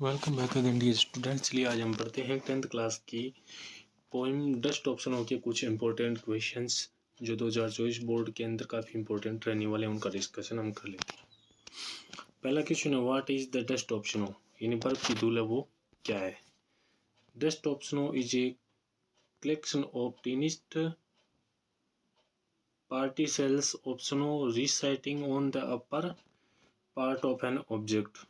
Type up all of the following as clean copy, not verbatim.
Welcome back again dear students. चलिए आज हम पढ़ते हैं 10th क्लास की पोइम डस्ट ऑप्शनों के कुछ इंपॉर्टेंट क्वेश्चंस जो 2024 बोर्ड के अंदर काफ़ी इंपॉर्टेंट रहने वाले हैं, उनका डिस्कशन हम कर लेते हैं। पहला क्वेश्चन है what is the dust of snow, यानी बर्फ की धूल है वो क्या है। Dust of snow is a collection of tiniest particles opsno reciting on the upper part of an object।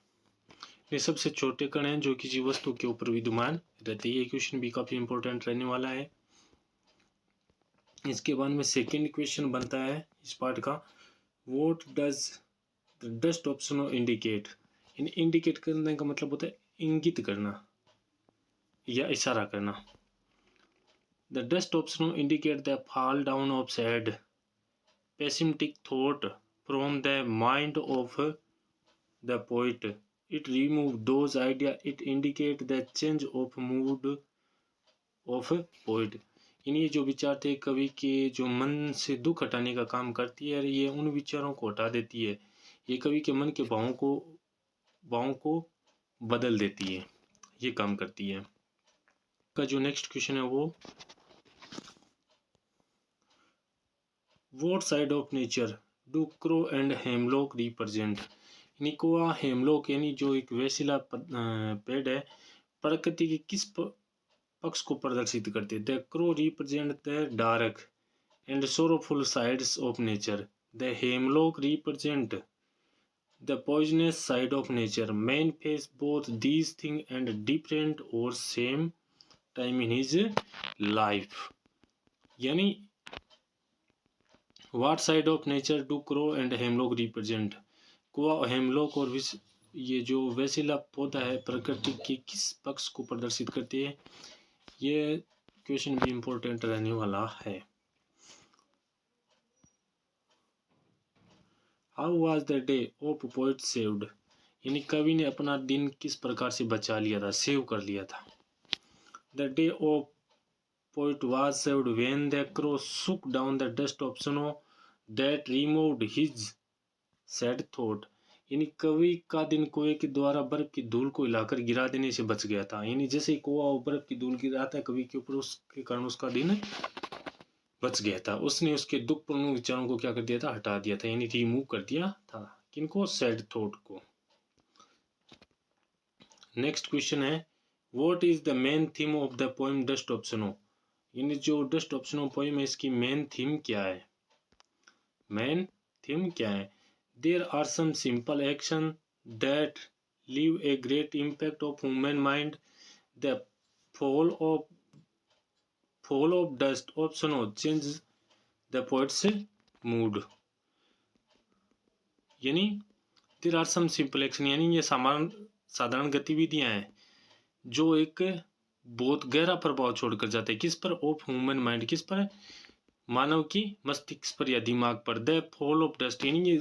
ये सबसे छोटे कण हैं जो किसी वस्तु के ऊपर विद्यमान रहते हैं। ये क्वेश्चन भी काफी इंपॉर्टेंट रहने वाला है। इसके बाद में सेकंड क्वेश्चन बनता है इस पार्ट का, what does the dust of snow indicate. इन इंडिकेट करने का मतलब होता है इंगित करना या इशारा करना। The dust of snow indicate the fall down of sad pessimistic thought from the mind of the poet। It remove those ideas, it indicate the change of mood of poet। यानी ये जो विचार थे कवि के जो मन से दुख हटाने का काम करती है, ये उन विचारों को हटा देती है, ये कवि के मन के भावों को बदल देती है, ये काम करती है। का जो नेक्स्ट क्वेश्चन है वो What side of nature do crow and hemlock represent। यानी कोआ हेमलॉक यानी जो एक वेसिला पेड़ है, प्रकृति के किस पक्ष को प्रदर्शित करते हैं। The crow represent the dark and sorrowful sides of nature. The hemlock represent the poisonous side of nature. Man face both these thing and different और same time in his life. यानी What side of nature do crow and hemlock represent। कुआ और hemlock और ये जो वेसिला पौधा है प्रकृति के किस पक्ष को प्रदर्शित करती है। ये क्वेश्चन भी इम्पोर्टेंट रहने वाला है। How was the day of poet saved। यानी कवि ने अपना दिन किस प्रकार से बचा लिया था, सेव कर लिया था। The day of poet was saved when the crow shook down the dust of snow that removed his sad thought। यानी कवि का दिन कोए के द्वारा बर्फ की धूल को हिलाकर गिरा देने से बच गया था। यानी जैसे ही कोआ बर्फ की धूल गिराता है कवि के ऊपर, उसके कारण उसका दिन बच गया था। उसने उसके दुखपूर्ण विचारों को क्या कर दिया था, हटा दिया था, यानी रिमूव कर दिया था। किनको, सैड थॉट को। नेक्स्ट क्वेश्चन है what is the main theme of the poem dust of snow. यानी जो डस्ट ऑफ स्नो पोएम है इसकी मेन थीम क्या है। मेन थीम क्या है। There are some simple action that leave a great impact of human mind. The fall of dust of snow change the poet's mood. यानी there are some simple action, यानी ये साधारण गतिविधियां हैं जो एक बहुत गहरा प्रभाव छोड़कर जाते हैं। किस पर, ऑफ ह्यूमन माइंड, किस पर, मानव की मस्तिष्क पर या दिमाग पर। द फॉल ऑफ डस्ट यानी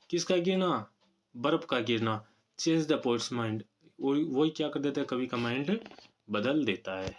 किसका गिरना, बर्फ का गिरना। चेंज द पोएट्स माइंड, वही क्या कर देता है, कवि का माइंड बदल देता है।